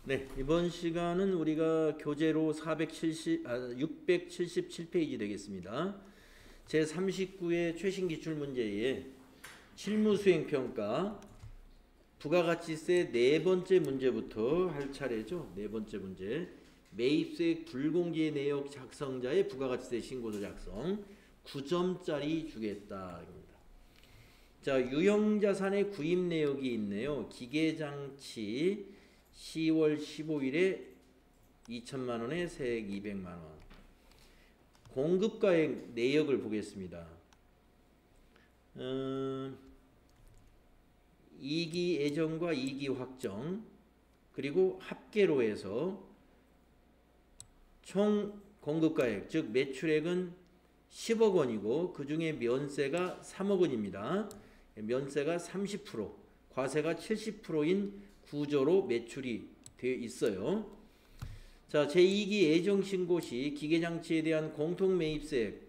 네, 이번 시간은 우리가 교재로 677페이지 되겠습니다. 제39회 최신 기출 문제에 실무수행평가 부가가치세 네 번째 문제부터 할 차례죠. 네 번째 문제. 매입세액 불공개 내역 작성자의 부가가치세 신고서 작성 9점짜리 주겠다. 자, 유형자산의 구입 내역이 있네요. 기계장치 10월 15일에 2천만원에 세액 200만원. 공급가액 내역을 보겠습니다. 2기 예정과 2기 확정 그리고 합계로 해서 총 공급가액 즉 매출액은 10억 원이고 그 중에 면세가 3억 원입니다. 면세가 30%, 과세가 70%인 구조로 매출이 되어 있어요. 자, 제2기 예정신고 시 기계장치에 대한 공통매입세액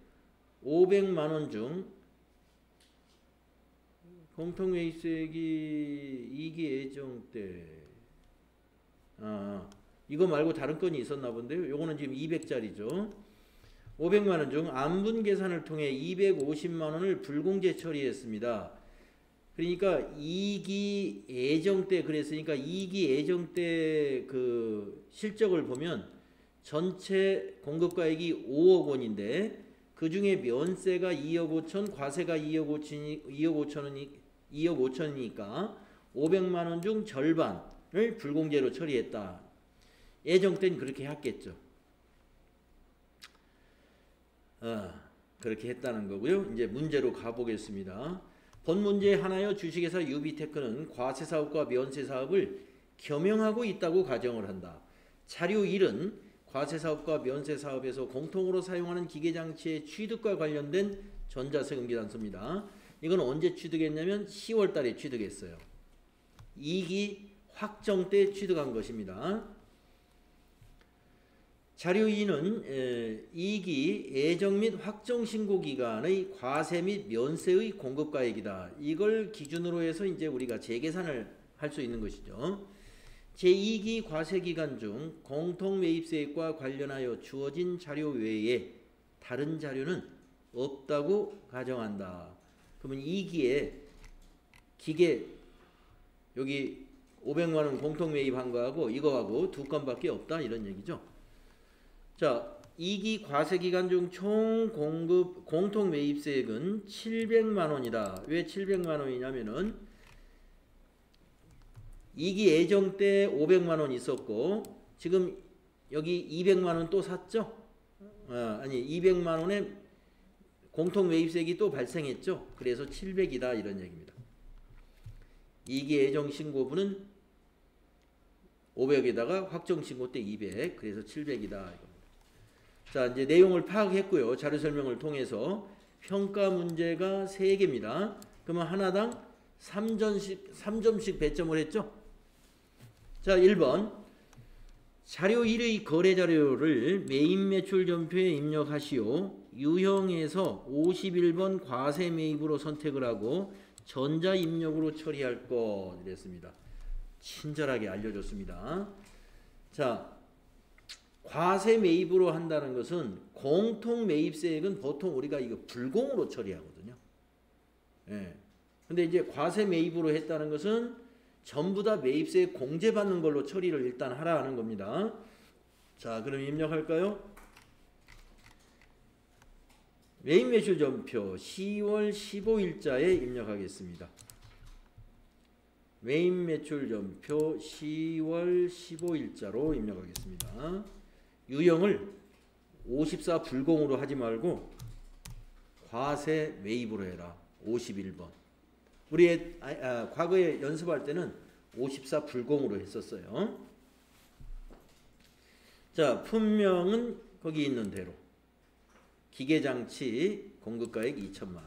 500만원 중 공통매입세액이 2기 예정 때 이거 말고 다른 건이 있었나 본데요. 요거는 지금 200짜리죠. 500만원 중 안분 계산을 통해 250만원을 불공제 처리했습니다. 그러니까 2기 예정 때 그랬으니까 2기 예정 때 그 실적을 보면 전체 공급가액이 5억 원인데 그 중에 면세가 2억 5천, 과세가 2억 5천이니까 500만 원 중 절반을 불공제로 처리했다. 예정 때는 그렇게 했겠죠. 그렇게 했다는 거고요. 이제 문제로 가보겠습니다. 본 문제에 한하여 주식회사 유비테크는 과세사업과 면세사업을 겸용하고 있다고 가정을 한다. 자료 1은 과세사업과 면세사업에서 공통으로 사용하는 기계장치의 취득과 관련된 전자세금계산서입니다. 이건 언제 취득했냐면 10월 달에 취득했어요. 2기 확정 때 취득한 것입니다. 자료 2는 2기 예정 및 확정 신고 기간의 과세 및 면세의 공급가액이다. 이걸 기준으로 해서 이제 우리가 재계산을 할 수 있는 것이죠. 제2기 과세 기간 중 공통매입세액과 관련하여 주어진 자료 외에 다른 자료는 없다고 가정한다. 그러면 2기에 기계 여기 500만원 공통매입한 거하고 이거하고 두 건밖에 없다 이런 얘기죠. 자, 2기 과세기간 중 총 공급 공통매입세액은 700만원이다. 왜 700만원이냐면은 2기 예정 때 500만원 있었고 지금 여기 200만원 또 샀죠? 아니 200만원의 공통매입세액이 또 발생했죠? 그래서 700이다 이런 얘기입니다. 2기 예정 신고분은 500에다가 확정 신고 때 200 그래서 700이다. 자, 이제 내용을 파악했고요. 자료 설명을 통해서 평가 문제가 3개입니다. 그러면 하나당 3점씩 배점을 했죠. 자, 1번 자료 1의 거래 자료를 매입 매출 전표에 입력하시오. 유형에서 51번 과세 매입으로 선택을 하고 전자 입력으로 처리할 것 이랬습니다. 친절하게 알려줬습니다. 자, 과세 매입으로 한다는 것은 공통 매입세액은 보통 우리가 이거 불공으로 처리하거든요. 예. 근데 이제 과세 매입으로 했다는 것은 전부 다 매입세액 공제받는 걸로 처리를 일단 하라 하는 겁니다. 자, 그럼 입력할까요? 매입 매출 전표 10월 15일자에 입력하겠습니다. 매입 매출 전표 10월 15일자로 입력하겠습니다. 유형을 54 불공으로 하지 말고 과세 매입으로 해라. 51번. 우리 과거에 연습할 때는 54 불공으로 했었어요. 자, 품명은 거기 있는 대로. 기계장치 공급가액 2천만원.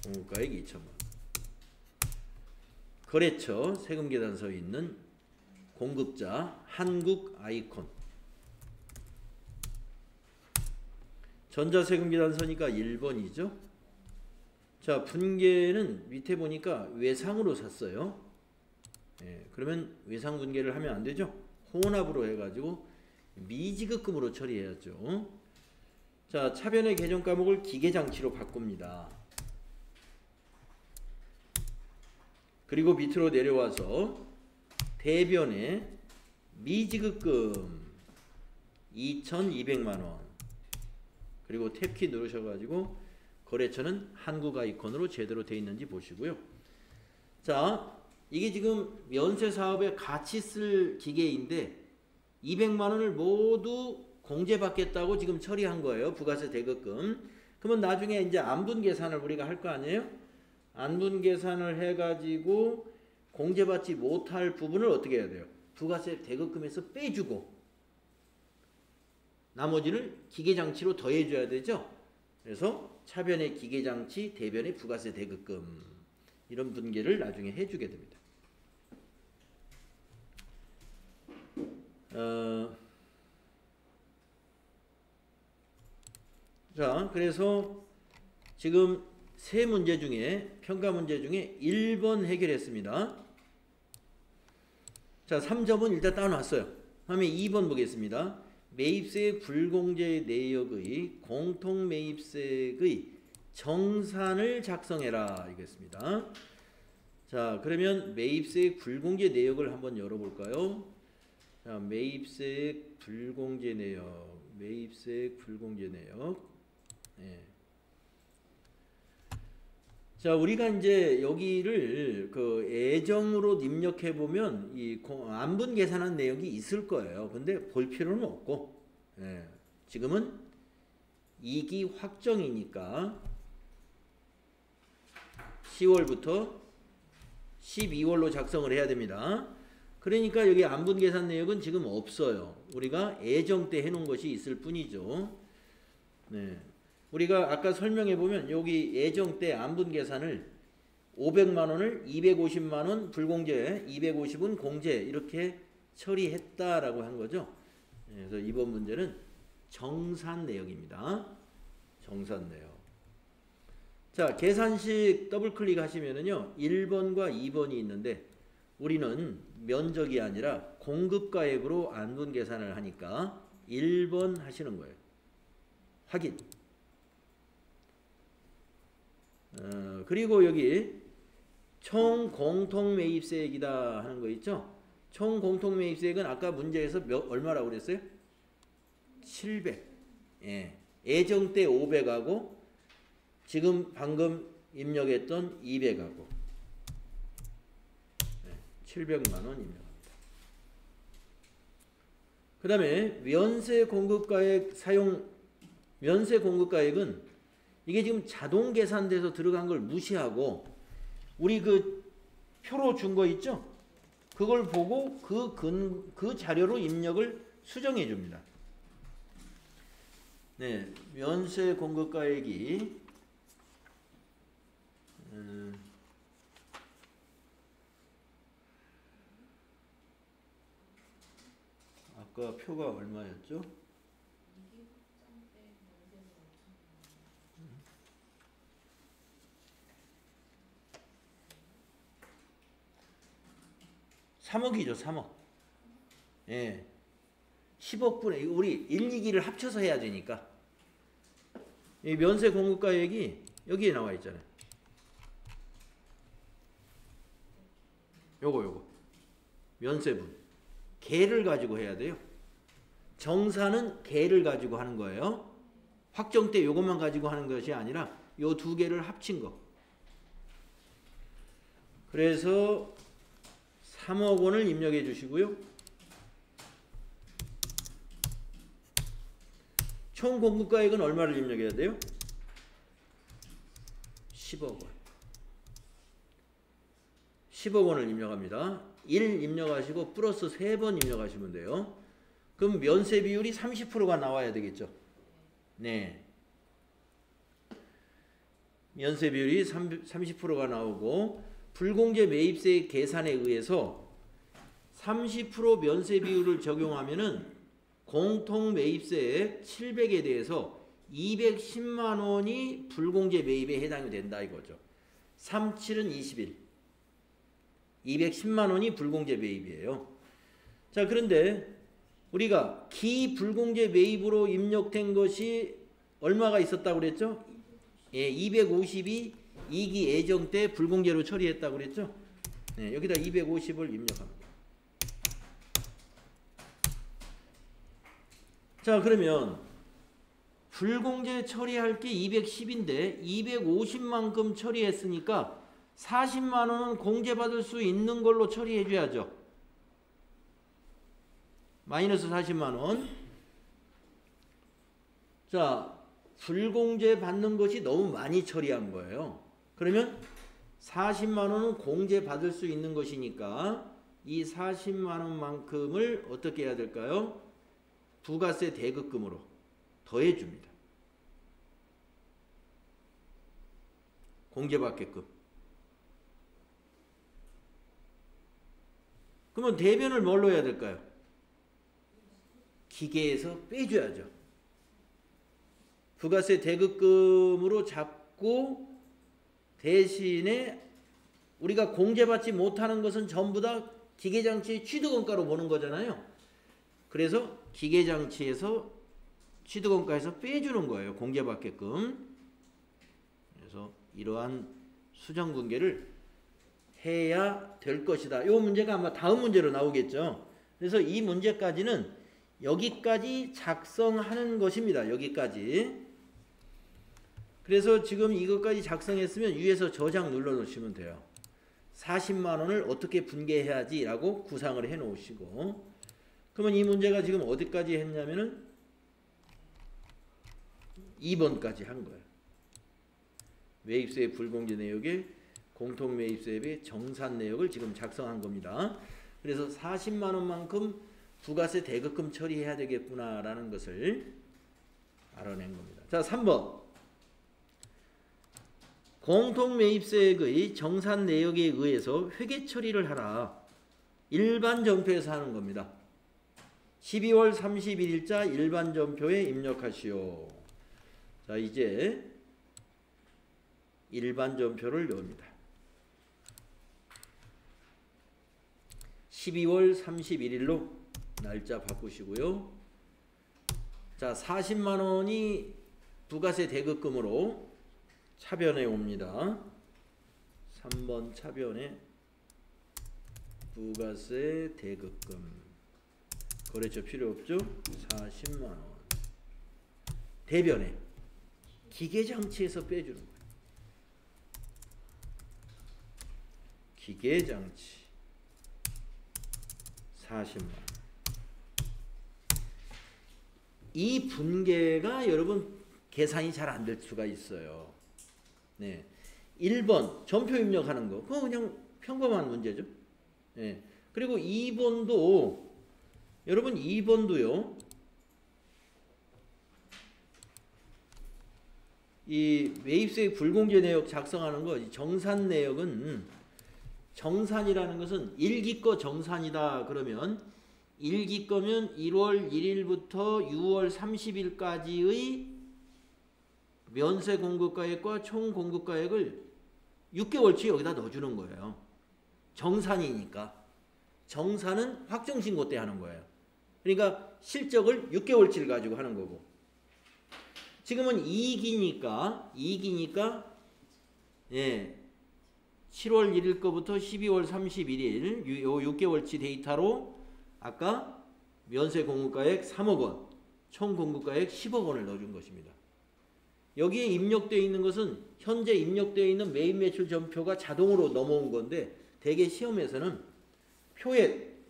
공급가액 2천만원. 거래처 세금계산서에 있는 공급자 한국아이콘. 전자세금계산서니까 1번이죠. 자, 분계는 밑에 보니까 외상으로 샀어요. 예, 그러면 외상분계를 하면 안 되죠. 혼합으로 해가지고 미지급금으로 처리해야죠. 자, 차변의 개정 과목을 기계장치로 바꿉니다. 그리고 밑으로 내려와서 대변의 미지급금 2,200만원 그리고 탭키 누르셔가지고 거래처는 한국아이콘으로 제대로 되어 있는지 보시고요. 자, 이게 지금 면세사업에 같이 쓸 기계인데 200만원을 모두 공제받겠다고 지금 처리한 거예요. 부가세 대급금. 그러면 나중에 이제 안분 계산을 우리가 할 거 아니에요? 안분 계산을 해가지고 공제받지 못할 부분을 어떻게 해야 돼요? 부가세 대급금에서 빼주고 나머지를 기계장치로 더해줘야 되죠. 그래서 차변의 기계장치, 대변의 부가세 대급금 이런 분계를 나중에 해주게 됩니다. 자, 그래서 지금 세 문제 중에 평가 문제 중에 1번 해결했습니다. 자, 3점은 일단 따놓았어요. 다음에 2번 보겠습니다. 매입세 불공제 내역의 공통매입세의 정산을 작성해라 이겠습니다. 자, 그러면 매입세 불공제 내역을 한번 열어볼까요? 자, 매입세 불공제 내역, 매입세 불공제 내역. 네. 자, 우리가 이제 여기를 그 애정으로 입력해 보면 이 안분 계산한 내역이 있을 거예요. 근데 볼 필요는 없고, 예. 지금은 2기 확정이니까 10월부터 12월로 작성을 해야 됩니다. 그러니까 여기 안분 계산 내역은 지금 없어요. 우리가 애정 때 해놓은 것이 있을 뿐이죠. 네. 우리가 아까 설명해 보면 여기 예정 때 안분 계산을 500만원을 250만원 불공제, 250은 공제 이렇게 처리했다라고 한 거죠. 그래서 이번 문제는 정산 내역입니다. 정산 내역. 자, 계산식 더블 클릭하시면은요 1번과 2번이 있는데 우리는 면적이 아니라 공급가액으로 안분 계산을 하니까 1번 하시는 거예요. 확인. 그리고 여기 총 공통매입세액이다 하는 거 있죠? 총 공통매입세액은 아까 문제에서 얼마라고 그랬어요? 700. 예. 예정 때 500하고 지금 방금 입력했던 200하고 700만 원 입력합니다. 그 다음에 면세 공급가액 사용, 면세 공급가액은 이게 지금 자동 계산돼서 들어간 걸 무시하고 우리 그 표로 준 거 있죠? 그걸 보고 그 자료로 입력을 수정해 줍니다. 네, 면세 공급가액이 아까 표가 얼마였죠? 3억이죠, 3억. 예. 10억분의, 우리 1, 2기를 합쳐서 해야 되니까. 이 면세 공급가액이 여기에 나와 있잖아요. 요거. 면세분. 개를 가지고 해야 돼요. 정산은 개를 가지고 하는 거예요. 확정 때 요것만 가지고 하는 것이 아니라 요 두 개를 합친 거. 그래서 3억 원을 입력해 주시고요. 총 공급가액은 얼마를 입력해야 돼요? 10억 원. 10억 원을 입력합니다. 1 입력하시고 플러스 3번 입력하시면 돼요. 그럼 면세 비율이 30%가 나와야 되겠죠. 네. 면세 비율이 30%가 나오고 불공제 매입세 계산에 의해서 30% 면세 비율을 적용하면은 공통 매입세액 700에 대해서 210만 원이 불공제 매입에 해당이 된다 이거죠. 37은 21. 210만 원이 불공제 매입이에요. 자, 그런데 우리가 기불공제 매입으로 입력된 것이 얼마가 있었다고 그랬죠? 예, 250이 2기 예정 때 불공제로 처리했다고 그랬죠? 네, 여기다 250을 입력합니다. 자, 그러면 불공제 처리할 게 210인데 250만큼 처리했으니까 40만 원은 공제받을 수 있는 걸로 처리해 줘야죠. 마이너스 40만 원. 자, 불공제 받는 것이 너무 많이 처리한 거예요. 그러면 40만 원은 공제 받을 수 있는 것이니까 이 40만 원만큼을 어떻게 해야 될까요? 부가세 대급금으로 더해 줍니다. 공제받게끔. 그러면 대변을 뭘로 해야 될까요? 기계에서 빼줘야죠. 부가세 대급금으로 잡고 대신에 우리가 공제받지 못하는 것은 전부 다 기계장치 취득원가로 보는 거잖아요. 그래서 기계장치에서 취득원가에서 빼주는 거예요. 공제받게끔. 그래서 이러한 수정분계를 해야 될 것이다. 이 문제가 아마 다음 문제로 나오겠죠. 그래서 이 문제까지는 여기까지 작성하는 것입니다. 여기까지. 그래서 지금 이것까지 작성했으면 위에서 저장 눌러 놓으시면 돼요. 40만 원을 어떻게 분계해야지 라고 구상을 해 놓으시고, 그러면 이 문제가 지금 어디까지 했냐면은 2번까지 한 거예요. 매입세 불공제 내역에 공통매입세액의 정산 내역을 지금 작성한 겁니다. 그래서 40만 원만큼 부가세 대급금 처리해야 되겠구나라는 것을 알아낸 겁니다. 자, 3번. 공통매입세액의 정산 내역에 의해서 회계 처리를 하라. 일반 전표에서 하는 겁니다. 12월 31일자 일반 전표에 입력하시오. 자, 이제 일반 전표를 엽니다. 12월 31일로 날짜 바꾸시고요. 자, 40만 원이 부가세 대급금으로 차변에 옵니다. 3번 차변에 부가세 대급금. 거래처 필요 없죠? 40만 원. 대변에 기계장치에서 빼주는 거예요. 기계장치 40만 원. 이 분계가 여러분 계산이 잘 안 될 수가 있어요. 네. 1번 전표 입력하는 거. 그거 그냥 평범한 문제죠. 네. 그리고 2번도 여러분 2번도요. 이 매입세 불공제 내역 작성하는 거 정산 내역은 정산이라는 것은 1기 거 정산이다 그러면 1기 거면 1월 1일부터 6월 30일까지의 면세 공급가액과 총 공급가액을 6개월치 여기다 넣어주는 거예요. 정산이니까. 정산은 확정신고 때 하는 거예요. 그러니까 실적을 6개월치를 가지고 하는 거고. 지금은 2기니까 예, 7월 1일 거부터 12월 31일 요 6개월치 데이터로 아까 면세 공급가액 3억 원, 총 공급가액 10억 원을 넣어준 것입니다. 여기에 입력되어 있는 것은 현재 입력되어 있는 매입 매출 전표가 자동으로 넘어온 건데 대개 시험에서는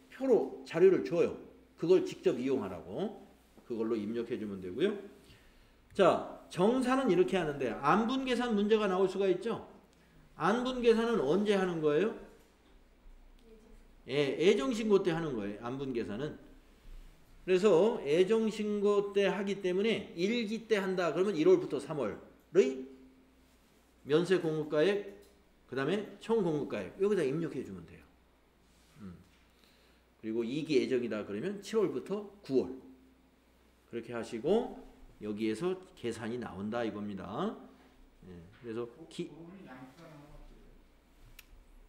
표로 자료를 줘요. 그걸 직접 이용하라고. 그걸로 입력해 주면 되고요. 자, 정산은 이렇게 하는데 안분계산 문제가 나올 수가 있죠. 안분계산은 언제 하는 거예요? 예, 애정신고 때 하는 거예요. 안분계산은. 그래서 애정신고 때 하기 때문에 1기 때 한다. 그러면 1월부터 3월의 면세 공급가액 그 다음에 총 공급가액 여기다 입력해 주면 돼요. 그리고 2기 예정이다 그러면 7월부터 9월 그렇게 하시고 여기에서 계산이 나온다 이겁니다. 예, 그래서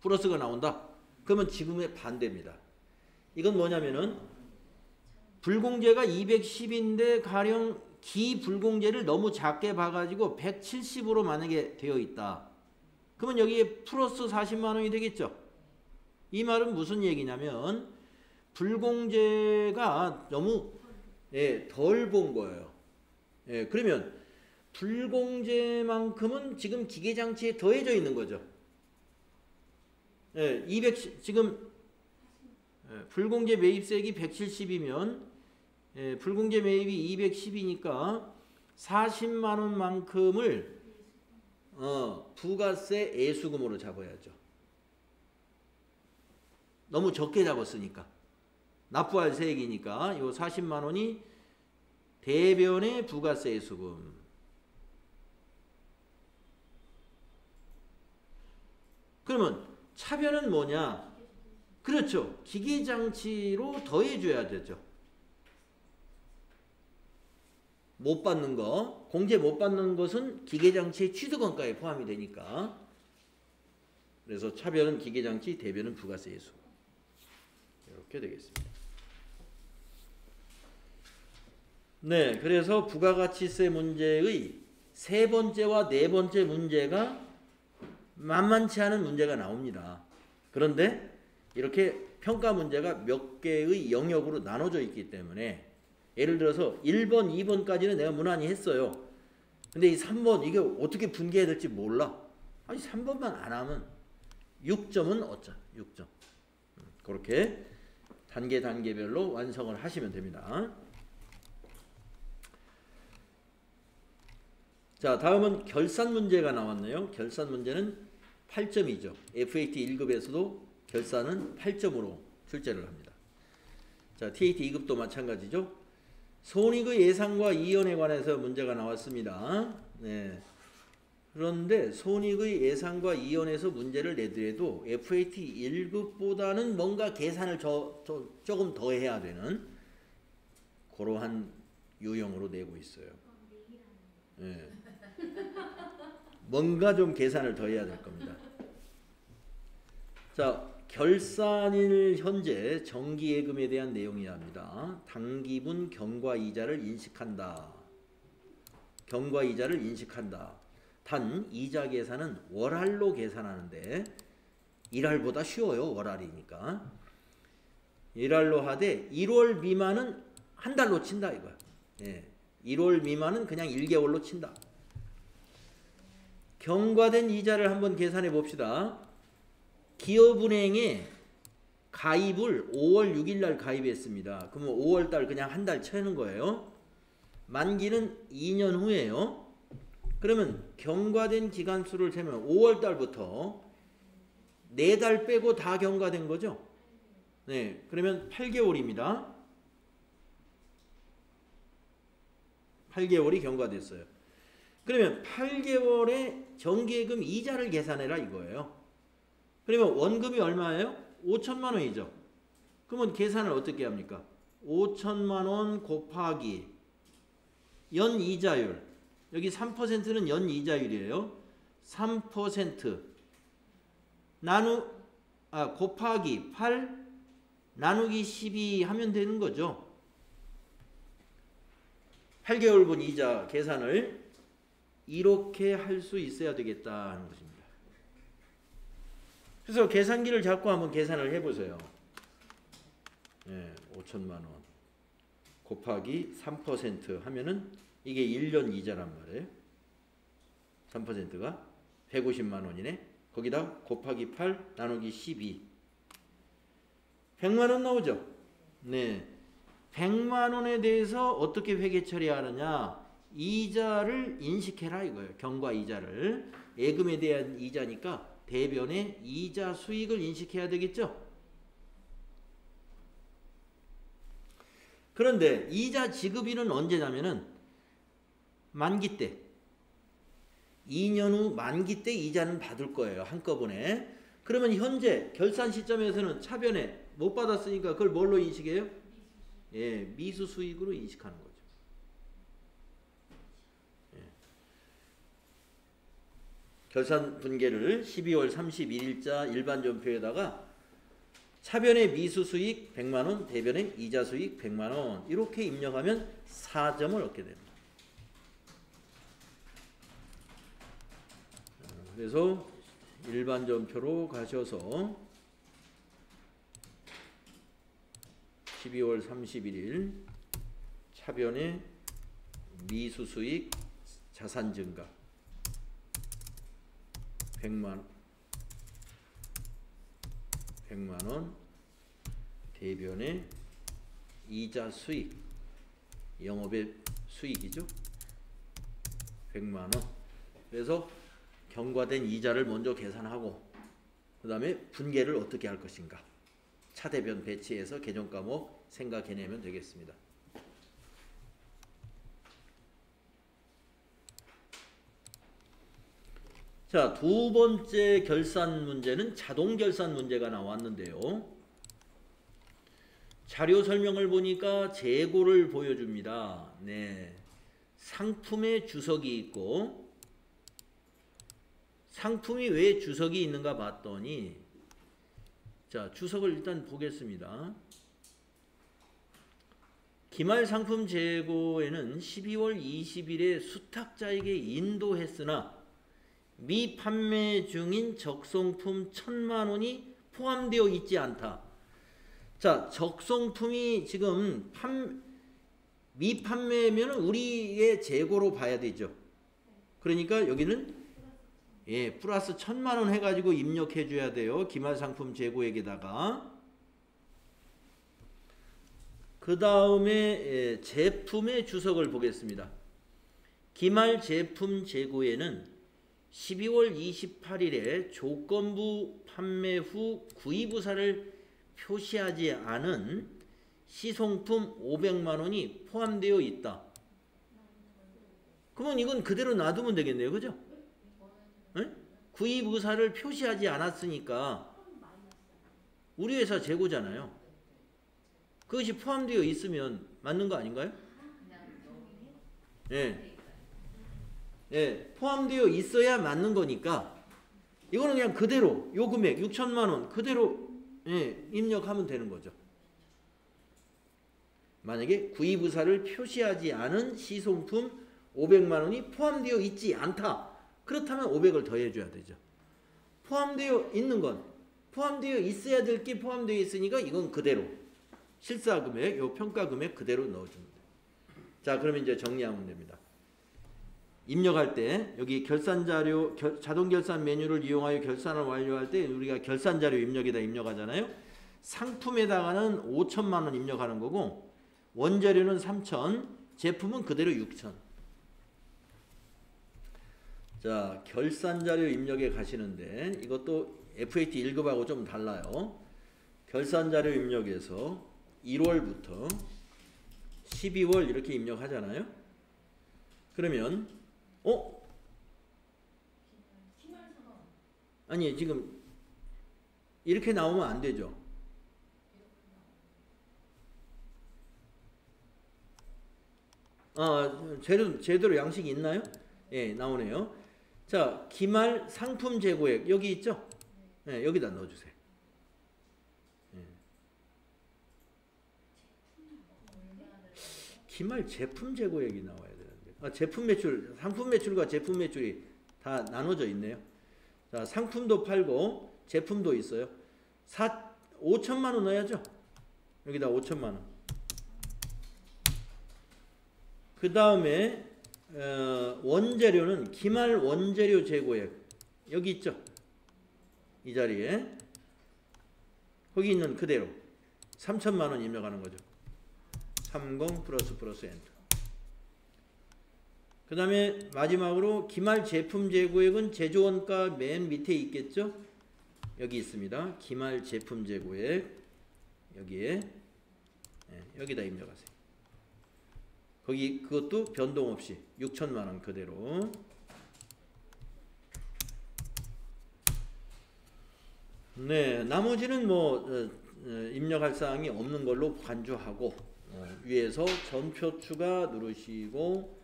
플러스가 나온다. 그러면 지금의 반대입니다. 이건 뭐냐면은 불공제가 210인데 가령 기불공제를 너무 작게 봐가지고 170으로 만약에 되어 있다. 그러면 여기에 플러스 40만 원이 되겠죠. 이 말은 무슨 얘기냐면 불공제가 너무 덜 본 거예요. 그러면 불공제만큼은 지금 기계장치에 더해져 있는 거죠. 200 지금 불공제 매입세액이 170이면 불공제 매입이 210이니까 40만 원만큼을 부가세 애수금으로 잡아야죠. 너무 적게 잡았으니까. 납부할 세액이니까 요 40만 원이 대변의 부가세 애수금. 그러면 차변은 뭐냐? 그렇죠. 기계장치로 더해줘야 되죠. 못 받는 거, 공제 못 받는 것은 기계장치의 취득원가에 포함이 되니까. 그래서 차변은 기계장치, 대변은 부가세 애수금. 이렇게 되겠습니다. 네, 그래서 부가가치세 문제의 세 번째와 네 번째 문제가 만만치 않은 문제가 나옵니다. 그런데 이렇게 평가 문제가 몇 개의 영역으로 나눠져 있기 때문에 예를 들어서 1번, 2번까지는 내가 무난히 했어요. 근데 이 3번 이게 어떻게 분개해야 될지 몰라. 아니 3번만 안 하면 6점은 어쩌? 6점. 그렇게 단계별로 완성을 하시면 됩니다. 자, 다음은 결산 문제가 나왔네요. 결산 문제는 8점이죠. FAT 1급에서도 결산은 8점으로 출제를 합니다. 자, TAT 2급도 마찬가지죠. 손익의 예상과 이연에 관해서 문제가 나왔습니다. 네. 그런데 손익의 예상과 이연에서 문제를 내더라도 FAT 1급보다는 뭔가 계산을 조금 더 해야 되는 그러한 유형으로 내고 있어요. 네. 뭔가 좀 계산을 더 해야 될 겁니다. 자, 결산일 현재 정기예금에 대한 내용이야 합니다. 당기분 경과이자를 인식한다. 경과이자를 인식한다. 단 이자 계산은 월할로 계산하는데 일할보다 쉬워요. 월할이니까. 일할로 하되 1월 미만은 한 달로 친다 이거야. 1월 미만은 그냥 1개월로 친다. 경과된 이자를 한번 계산해 봅시다. 기업은행에 가입을 5월 6일 날 가입했습니다. 그러면 5월 달 그냥 한 달 쳐는 거예요. 만기는 2년 후에요. 그러면 경과된 기간수를 세면 5월 달부터 4달 빼고 다 경과된 거죠. 네, 그러면 8개월입니다. 8개월이 경과됐어요. 그러면 8개월의 정기예금 이자를 계산해라 이거예요. 그러면 원금이 얼마예요? 5천만 원이죠. 그러면 계산을 어떻게 합니까? 5천만 원 곱하기 연이자율. 여기 3%는 연이자율이에요. 3% 곱하기 8 나누기 12 하면 되는 거죠. 8개월분 이자 계산을 이렇게 할 수 있어야 되겠다는 것입니다. 그래서 계산기를 잡고 한번 계산을 해보세요. 5천만 원 곱하기 3% 하면은 이게 1년 이자란 말이에요. 3%가 150만 원이네. 거기다 곱하기 8 나누기 12 100만 원 나오죠. 네, 100만 원에 대해서 어떻게 회계 처리하느냐. 이자를 인식해라 이거예요. 경과 이자를. 예금에 대한 이자니까 대변의 이자 수익을 인식해야 되겠죠. 그런데 이자 지급일은 언제냐면은 만기 때. 2년 후 만기 때 이자는 받을 거예요. 한꺼번에. 그러면 현재 결산 시점에서는 차변에 못 받았으니까 그걸 뭘로 인식해요? 미수 수익으로 인식하는 거죠. 결산 분계를 12월 31일자 일반 전표에다가 차변의 미수 수익 100만 원, 대변의 이자 수익 100만 원. 이렇게 입력하면 4점을 얻게 됩니다. 그래서 일반 점표로 가셔서 12월 31일 차변의 미수 수익 자산 증가 100만 원, 대변의 이자 수익, 영업의 수익이죠. 100만 원. 그래서 경과된 이자를 먼저 계산하고 그 다음에 분계를 어떻게 할 것인가. 차대변 배치해서 개정 과목 생각해내면 되겠습니다. 자, 두 번째 결산 문제는 자동 결산 문제가 나왔는데요. 자료 설명을 보니까 재고를 보여줍니다. 네. 상품에 주석이 있고, 상품이 왜 주석이 있는가 봤더니, 자, 주석을 일단 보겠습니다. 기말 상품 재고에는 12월 20일에 수탁자에게 인도했으나 미판매 중인 적성품 1000만 원이 포함되어 있지 않다. 자, 적성품이 지금 미판매면 우리의 재고로 봐야 되죠. 그러니까 여기는 플러스 1000만 원 해가지고 입력해 줘야 돼요. 기말상품 재고액에다가. 그 다음에 제품의 주석을 보겠습니다. 기말 제품 재고에는 12월 28일에 조건부 판매 후 구입의사를 표시하지 않은 시송품 500만 원이 포함되어 있다. 그러면 이건 그대로 놔두면 되겠네요. 그죠? 네? 구입의사를 표시하지 않았으니까 우리 회사 재고잖아요. 그것이 포함되어 있으면 맞는 거 아닌가요? 네. 포함되어 있어야 맞는 거니까 이거는 그냥 그대로 요 금액 6천만 원 그대로 입력하면 되는 거죠. 만약에 구입의사를 표시하지 않은 시송품 500만 원이 포함되어 있지 않다. 그렇다면 500을 더해줘야 되죠. 포함되어 있는 건 포함되어 있어야 될 게 포함되어 있으니까 이건 그대로 실사금액, 요 평가금액 그대로 넣어줍니다. 자, 그러면 이제 정리하면 됩니다. 입력할 때 여기 결산자료 자동결산 메뉴를 이용하여 결산을 완료할 때 우리가 결산자료 입력에다 입력하잖아요. 상품에다가는 5천만 원 입력하는 거고 원재료는 3천, 제품은 그대로 6천. 자, 결산자료 입력에 가시는데 이것도 FAT 1급하고 좀 달라요. 결산자료 입력에서 1월부터 12월 이렇게 입력하잖아요. 그러면 아니 지금 이렇게 나오면 안 되죠. 제대로 양식이 있나요? 예, 나오네요. 자, 기말 상품 재고액 여기 있죠? 예, 여기다 넣어주세요. 예. 기말 제품 재고액이 나와야 되는데 제품 매출, 상품 매출과 제품 매출이 다 나눠져 있네요. 자, 상품도 팔고 제품도 있어요. 5천만 원 넣어야죠. 여기다 5천만 원. 그 다음에 원재료는 기말 원재료 재고액 여기 있죠. 이 자리에 거기 있는 그대로 3천만 원 입력하는 거죠. 30 플러스 엔터. 그 다음에 마지막으로 기말 제품 재고액은 제조원가 맨 밑에 있겠죠. 여기 있습니다. 기말 제품 재고액 여기에 여기다 입력하세요. 거기 그것도 변동 없이 6천만 원 그대로. 네, 나머지는 뭐 입력할 사항이 없는 걸로 간주하고 위에서 전표 추가 누르시고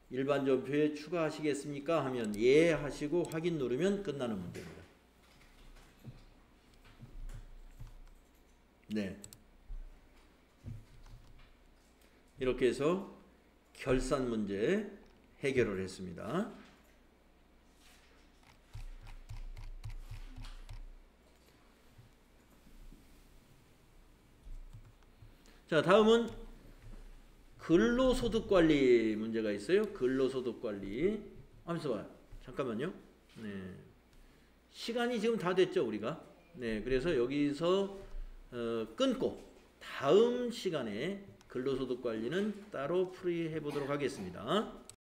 일반 전표에 추가하시겠습니까? 하면 예 하시고 확인 누르면 끝나는 문제입니다. 네. 이렇게 해서 결산 문제 해결을 했습니다. 자, 다음은 근로소득관리 문제가 있어요. 근로소득관리. 하면서 봐요. 잠깐만요. 네. 시간이 지금 다 됐죠, 우리가. 네, 그래서 여기서 끊고 다음 시간에 근로소득관리는 따로 풀이해 보도록 하겠습니다.